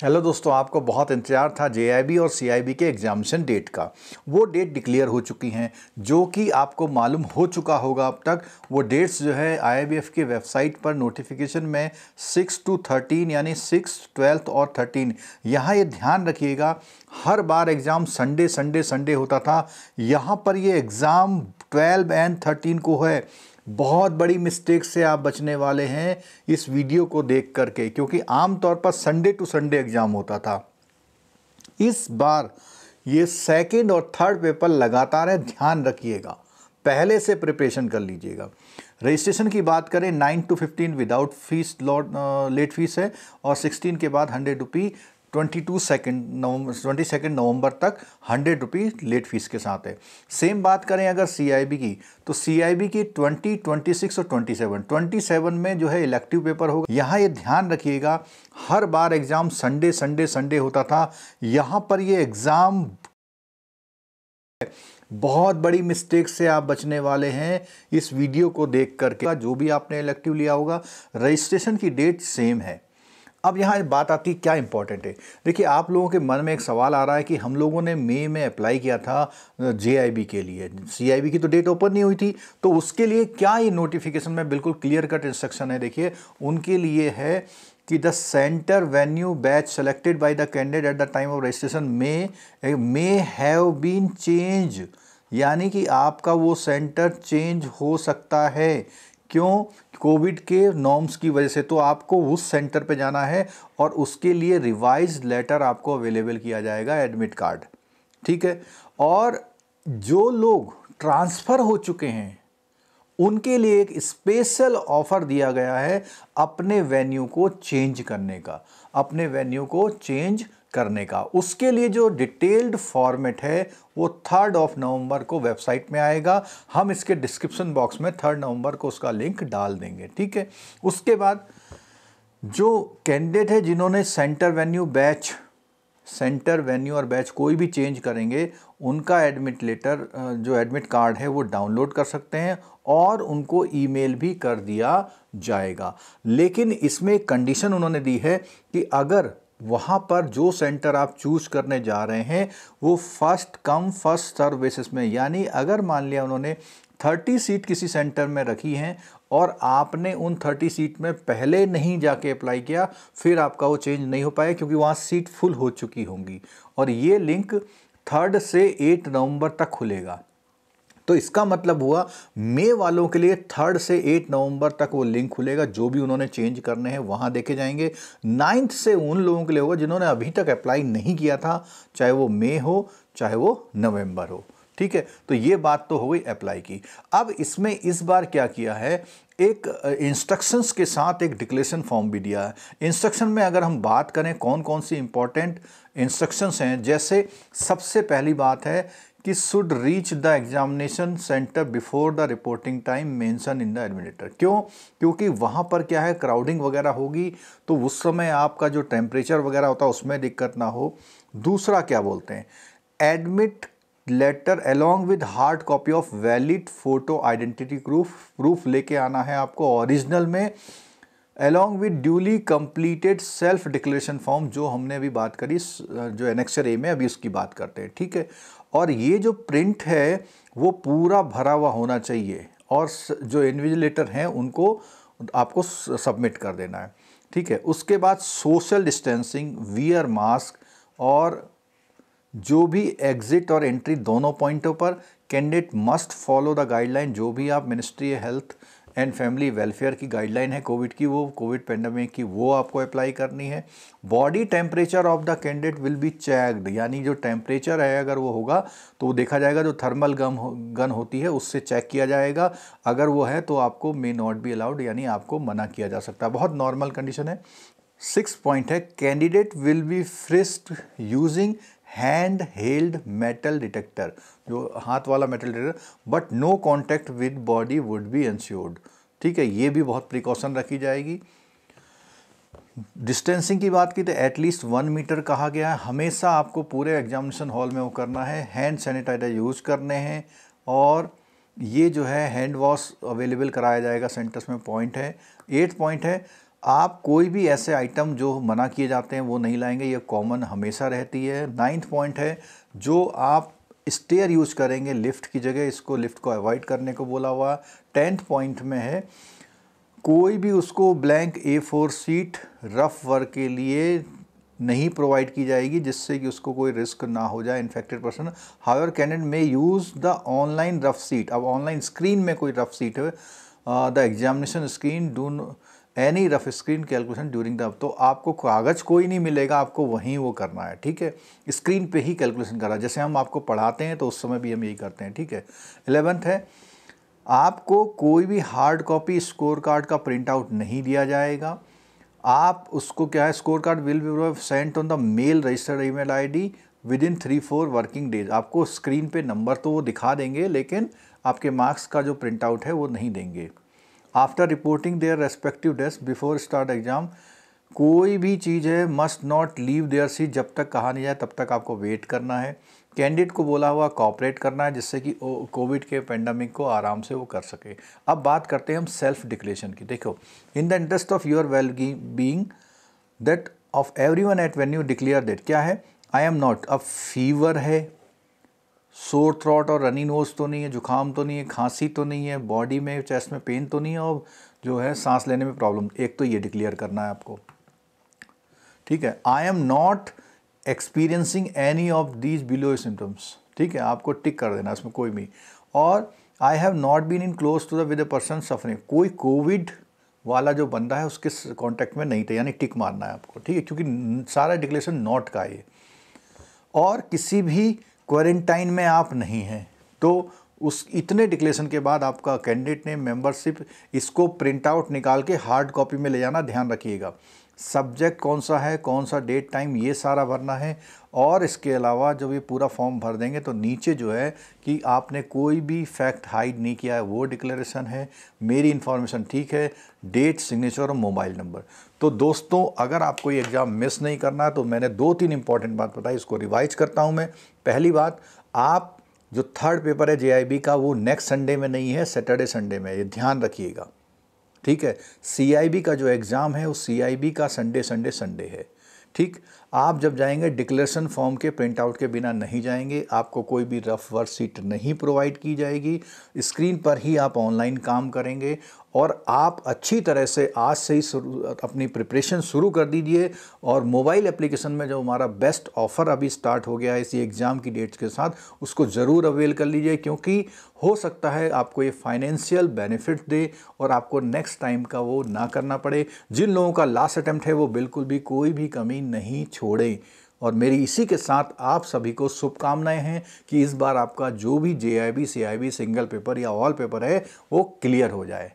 Hello दोस्तों, आपको बहुत इंतजार था जेआईबी और सीआईबी के एग्जामिनेशन डेट का। वो डेट डिक्लेयर हो चुकी हैं, जो कि आपको मालूम हो चुका होगा अब तक। वो डेट्स जो है आईआईबीएफ की वेबसाइट पर नोटिफिकेशन में 6 to 13 यानी 6, 12 और 13। यहाँ ये ध्यान रखिएगा, हर बार एग्ज़ाम संडे संडे संडे होता था। यहाँ पर ये एग्ज़ाम 12 और 13 को है। बहुत बड़ी मिस्टेक से आप बचने वाले हैं इस वीडियो को देख करके, क्योंकि आमतौर पर संडे टू संडे एग्जाम होता था। इस बार ये सेकंड और थर्ड पेपर लगातार है, ध्यान रखिएगा, पहले से प्रिपरेशन कर लीजिएगा। रजिस्ट्रेशन की बात करें 9 to 15 without fee, late fee है, और 16 के बाद 100 रुपी, 22 नवंबर तक 100 रुपी लेट फीस के साथ है। सेम बात करें अगर सीआईबी की, तो सीआईबी की 20, 26 और 27 में जो है इलेक्टिव पेपर होगा। यहाँ ये ध्यान रखिएगा, हर बार एग्ज़ाम संडे संडे संडे होता था। यहाँ पर ये एग्ज़ाम बहुत बड़ी मिस्टेक से आप बचने वाले हैं इस वीडियो को देख करके। जो भी आपने इलेक्टिव लिया होगा, रजिस्ट्रेशन की डेट सेम है। अब यहाँ बात आती क्या इंपॉर्टेंट है। देखिए, आप लोगों के मन में एक सवाल आ रहा है कि हम लोगों ने मई में अप्लाई किया था जेआईबी के लिए, सीआईबी की तो डेट ओपन नहीं हुई थी, तो उसके लिए क्या ये नोटिफिकेशन में बिल्कुल क्लियर कट इंस्ट्रक्शन है। देखिए, उनके लिए है कि the centre venue batch selected by the candidate at the time of registration may have been change, यानी कि आपका वो सेंटर चेंज हो सकता है। क्यों? कोविड के नॉर्म्स की वजह से। तो आपको उस सेंटर पे जाना है और उसके लिए रिवाइज्ड लेटर आपको अवेलेबल किया जाएगा, एडमिट कार्ड, ठीक है। और जो लोग ट्रांसफ़र हो चुके हैं उनके लिए एक स्पेशल ऑफर दिया गया है अपने वेन्यू को चेंज करने का, अपने वेन्यू को चेंज करने का। उसके लिए जो डिटेल्ड फॉर्मेट है वो 3 नवंबर को वेबसाइट में आएगा। हम इसके डिस्क्रिप्शन बॉक्स में 3 नवंबर को उसका लिंक डाल देंगे, ठीक है। उसके बाद जो कैंडिडेट है जिन्होंने सेंटर वेन्यू और बैच कोई भी चेंज करेंगे, उनका एडमिट लेटर, जो एडमिट कार्ड है वो डाउनलोड कर सकते हैं और उनको ईमेल भी कर दिया जाएगा। लेकिन इसमें एक कंडीशन उन्होंने दी है कि अगर वहाँ पर जो सेंटर आप चूज़ करने जा रहे हैं वो first come first serve basis में, यानी अगर मान लिया उन्होंने 30 सीट किसी सेंटर में रखी हैं और आपने उन 30 सीट में पहले नहीं जाके अप्लाई किया, फिर आपका वो चेंज नहीं हो पाएगा, क्योंकि वहाँ सीट फुल हो चुकी होंगी। और ये लिंक 3 से 8 नवंबर तक खुलेगा। तो इसका मतलब हुआ मई वालों के लिए 3 से 8 नवंबर तक वो लिंक खुलेगा, जो भी उन्होंने चेंज करने हैं वहाँ देखे जाएंगे। 9 से उन लोगों के लिए होगा जिन्होंने अभी तक अप्लाई नहीं किया था, चाहे वो मई हो चाहे वो नवंबर हो, ठीक है। तो ये बात तो हो गई अप्लाई की। अब इसमें इस बार क्या किया है, एक इंस्ट्रक्शंस के साथ एक डिक्लेरेशन फॉर्म भी दिया है। इंस्ट्रक्शन में अगर हम बात करें कौन कौन सी इंपॉर्टेंट इंस्ट्रक्शंस हैं, जैसे सबसे पहली बात है कि should reach the examination centre before the reporting time mention in the admit letter. क्यों? क्योंकि वहाँ पर क्या है, क्राउडिंग वगैरह होगी, तो उस समय आपका जो टेम्परेचर वगैरह होता है उसमें दिक्कत ना हो। दूसरा क्या बोलते हैं, admit letter along with hard copy of valid photo identity proof लेके आना है आपको ओरिजिनल में, along with duly completed self declaration form, जो हमने अभी बात करी, जो एनेक्सर ए में, अभी उसकी बात करते हैं, ठीक है। और ये जो प्रिंट है वो पूरा भरा हुआ होना चाहिए, और जो इन्विजिलेटर हैं उनको आपको सबमिट कर देना है, ठीक है। उसके बाद सोशल डिस्टेंसिंग, वियर मास्क, और जो भी एग्जिट और एंट्री दोनों पॉइंटों पर candidate must follow the guideline, जो भी आप ministry health and family welfare की गाइडलाइन है कोविड की, वो कोविड पेंडेमिक की, वो आपको अप्लाई करनी है। Body temperature of the candidate will be checked, यानी जो टेम्परेचर है अगर वो होगा तो वो देखा जाएगा, जो थर्मल गन होती है उससे चेक किया जाएगा। अगर वो है तो आपको मे नॉट बी अलाउड, यानी आपको मना किया जा सकता है। बहुत नॉर्मल कंडीशन है। 6 पॉइंट है, candidate will be frisked using hand held metal detector, जो हाथ वाला metal detector, but no contact with body would be ensured, ठीक है। ये भी बहुत प्रिकॉशन रखी जाएगी। डिस्टेंसिंग की बात की तो एटलीस्ट 1 मीटर कहा गया है, हमेशा आपको पूरे एग्जामिनेशन हॉल में वो करना है। हैंड सैनिटाइजर यूज़ करने हैं, और ये जो है हैंड वॉश अवेलेबल कराया जाएगा सेंटर्स में, पॉइंट है। 8 पॉइंट है, आप कोई भी ऐसे आइटम जो मना किए जाते हैं वो नहीं लाएंगे, ये कॉमन हमेशा रहती है। 9th पॉइंट है, जो आप स्टेयर यूज करेंगे लिफ्ट की जगह, इसको लिफ्ट को अवॉइड करने को बोला हुआ। 10th पॉइंट में है, कोई भी उसको blank A4 seat rough work के लिए नहीं प्रोवाइड की जाएगी, जिससे कि उसको कोई रिस्क ना हो जाए infected person. However candidate may use the online rough seat. अब ऑनलाइन स्क्रीन में कोई रफ सीट है, the examination screen do any rough screen calculation during the, तो आपको कागज़ कोई नहीं मिलेगा, आपको वहीं वो करना है, ठीक है। स्क्रीन पे ही कैलकुलेशन करा, जैसे हम आपको पढ़ाते हैं तो उस समय भी हम यही करते हैं, ठीक है। 11th है, आपको कोई भी हार्ड कॉपी स्कोर कार्ड का प्रिंट आउट नहीं दिया जाएगा। आप उसको क्या है, score card will be sent on the mail registered email ID within 3-4 working days. आपको स्क्रीन पे नंबर तो वो दिखा देंगे, लेकिन आपके मार्क्स का जो प्रिंट आउट है वो नहीं देंगे। After reporting their respective desk before start exam, कोई भी चीज़ है must not leave their seat, जब तक कहा नहीं जाए तब तक आपको वेट करना है। कैंडिडेट को बोला हुआ कॉपरेट करना है, जिससे कि कोविड के पेंडेमिक को आराम से वो कर सके। अब बात करते हैं हम सेल्फ डिक्लेरेशन की। देखो, in the interest of your well being that of everyone eight venue declare that, क्या है, आई एम नॉट, अब फीवर है, सोर थ्रॉट और रनी नोज तो नहीं है, जुकाम तो नहीं है, खांसी तो नहीं है, बॉडी में चेस्ट में पेन तो नहीं है, और जो है सांस लेने में प्रॉब्लम, एक तो ये डिक्लेयर करना है आपको, ठीक है। I am not experiencing any of these below symptoms, ठीक है, आपको टिक कर देना इसमें कोई भी। और I have not been in close to the with a person suffering, कोई कोविड वाला जो बंदा है उसके कांटेक्ट में नहीं थे, यानी टिक मारना है आपको, ठीक है, क्योंकि सारा डिक्लेरेशन नॉट का है। और किसी भी क्वारंटाइन में आप नहीं हैं, तो उस इतने डिक्लेरेशन के बाद आपका कैंडिडेट ने मेंबरशिप, इसको प्रिंट आउट निकाल के हार्ड कॉपी में ले जाना, ध्यान रखिएगा। सब्जेक्ट कौन सा है, कौन सा डेट टाइम, ये सारा भरना है। और इसके अलावा जब ये पूरा फॉर्म भर देंगे तो नीचे जो है कि आपने कोई भी फैक्ट हाइड नहीं किया है, वो डिक्लेरेशन है, मेरी इन्फॉर्मेशन ठीक है, डेट, सिग्नेचर और मोबाइल नंबर। तो दोस्तों, अगर आपको ये एग्ज़ाम मिस नहीं करना है तो मैंने 2-3 इंपॉर्टेंट बात बताई, इसको रिवाइज करता हूँ मैं। पहली बात, आप जो थर्ड पेपर है JIB का, वो नेक्स्ट संडे में नहीं है, सैटरडे संडे में, ये ध्यान रखिएगा, ठीक है। CIB का जो एग्ज़ाम है वो CIB का संडे है, ठीक। आप जब जाएंगे डिक्लेरेशन फॉर्म के प्रिंट आउट के बिना नहीं जाएंगे, आपको कोई भी रफ वर्क सीट नहीं प्रोवाइड की जाएगी, स्क्रीन पर ही आप ऑनलाइन काम करेंगे। और आप अच्छी तरह से आज से ही अपनी प्रिपरेशन शुरू कर दीजिए। और मोबाइल एप्लीकेशन में जो हमारा बेस्ट ऑफ़र अभी स्टार्ट हो गया है इसी एग्ज़ाम की डेट्स के साथ, उसको ज़रूर अवेल कर लीजिए, क्योंकि हो सकता है आपको ये फाइनेंशियल बेनिफिट दे और आपको नेक्स्ट टाइम का वो ना करना पड़े। जिन लोगों का लास्ट अटैम्प्ट है वो बिल्कुल भी कोई भी कमी नहीं छोड़ें। और मेरी इसी के साथ आप सभी को शुभकामनाएं हैं कि इस बार आपका जो भी JIB CIB सिंगल पेपर या ऑल पेपर है वो क्लियर हो जाए।